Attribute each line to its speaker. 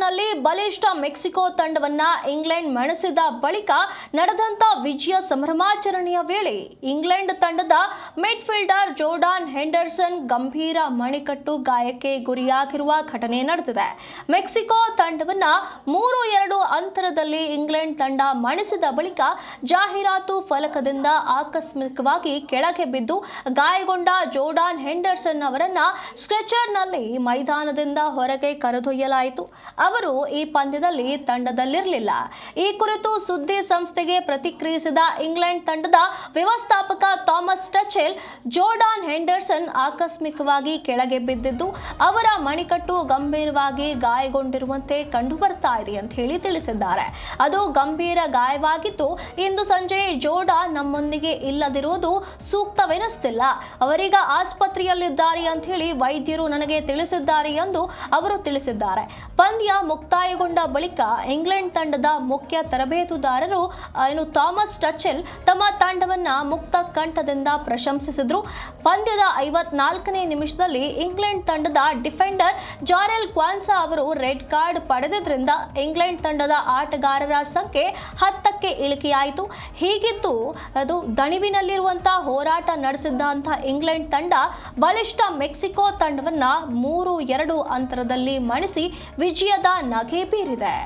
Speaker 1: ಸ್ಕೆಚರ್ನಲ್ಲಿ ಬಲಿಷ್ಠ Mexico ತಂಡವನ್ನ England ಮಣಿಸಿದ ಬಳಿಕ ನಡೆದಂತ ವಿಜಯ ಸಂಭ್ರಮಾಚರಣೆಯ ವೇಳೆ ಇಂಗ್ಲೆಂಡ್ ತಂಡದ ಮಿಡ್ಫೀಲ್ಡರ್ ಜೋರ್ಡಾನ್ ಹೆಂಡರ್ಸನ್ ಗಂಭೀರ ಮಣಿಕಟ್ಟು ಗಾಯಕ್ಕೆ ಗುರಿಯಾಗಿರುವ ಘಟನೆ ನಡೆದಿದೆ. ಮೆಕ್ಸಿಕೋ ತಂಡವನ್ನ 3-2 ಅಂತರದಲ್ಲಿ ಇಂಗ್ಲೆಂಡ್ ತಂಡ ಮಣಿಸಿದ ಬಳಿಕ ಜಾಹೀರಾತು ಫಲಕದಿಂದ ಆಕಸ್ಮಿಕವಾಗಿ ಕೆಳಗೆ ಬಿದ್ದು ಗಾಯಗೊಂಡ ಜೋರ್ಡಾನ್ ಹೆಂಡರ್ಸನ್ ಅವರನ್ನ ಸ್ಕೆಚರ್ನಲ್ಲಿ ಮೈದಾನದಿಂದ ಹೊರಗೆ ಕರೆದೊಯ್ಯಲಾಯಿತು. ಅವರು ಈ ಪಂದ್ಯದಲ್ಲಿ ತಂಡದಲ್ಲಿರಲಿಲ್ಲ. ಈ ಕುರಿತು ಸುದ್ದಿ ಸಂಸ್ಥೆಗೆ ಪ್ರತಿಕ್ರಿಯಿಸಿದ ಇಂಗ್ಲೆಂಡ್ ತಂಡದ ವ್ಯವಸ್ಥಾಪಕ ಥಾಮಸ್ ಟಚೆಲ್, ಜೋರ್ಡಾನ್ ಹೆಂಡರ್ಸನ್ ಆಕಸ್ಮಿಕವಾಗಿ ಕೆಳಗೆ ಬಿದ್ದಿದ್ದು ಅವರ ಮಣಿಕಟ್ಟು ಗಂಭೀರವಾಗಿ ಗಾಯಗೊಂಡಿರುವಂತೆ ಕಂಡುಬರ್ತಾ ಇದೆ ಅಂತ ಹೇಳಿ ತಿಳಿಸಿದ್ದಾರೆ. ಅದು ಗಂಭೀರ ಗಾಯವಾಗಿದ್ದು ಇಂದು ಸಂಜೆ ಜೋರ್ಡಾನ್ ನಮ್ಮೊಂದಿಗೆ ಇಲ್ಲದಿರುವುದು ಸೂಕ್ತವೆನಿಸ್ತಿಲ್ಲ. ಅವರೀಗ ಆಸ್ಪತ್ರೆಯಲ್ಲಿದ್ದಾರೆ ಅಂತ ಹೇಳಿ ವೈದ್ಯರು ನನಗೆ ತಿಳಿಸಿದ್ದಾರೆ ಎಂದು ಅವರು ತಿಳಿಸಿದ್ದಾರೆ. ಪಂದ್ಯ ಮುಕ್ತಾಯಗೊಂಡ ಬಳಿಕ ಇಂಗ್ಲೆಂಡ್ ತಂಡದ ಮುಖ್ಯ ತರಬೇತುದಾರರು ಥಾಮಸ್ ಟಚೆಲ್ ತಮ್ಮ ತಂಡವನ್ನ ಮುಕ್ತ ಕಂಠದಿಂದ ಪ್ರಶಂಸಿಸಿದ್ರು. ಪಂದ್ಯದ 54ನೇ ನಿಮಿಷದಲ್ಲಿ ಇಂಗ್ಲೆಂಡ್ ತಂಡದ ಡಿಫೆಂಡರ್ ಜಾರೆಲ್ ಕ್ವಾನ್ಸಾ ಅವರು ರೆಡ್ ಕಾರ್ಡ್ ಪಡೆದಿದ್ದರಿಂದ ಇಂಗ್ಲೆಂಡ್ ತಂಡದ ಆಟಗಾರರ ಸಂಖ್ಯೆ 10ಕ್ಕೆ ಇಳಿಕೆಯಾಯಿತು. ಹೀಗಿದ್ದು ಅದು ದಣಿವಿನಲ್ಲಿರುವಂತಹ ಹೋರಾಟ ನಡೆಸಿದ್ದಂತಹ ಇಂಗ್ಲೆಂಡ್ ತಂಡ ಬಲಿಷ್ಠ ಮೆಕ್ಸಿಕೋ ತಂಡವನ್ನ 3-2 ಅಂತರದಲ್ಲಿ ಮಣಿಸಿ ವಿಜಯದ ನಗೆ ಬೀರಿದೆ.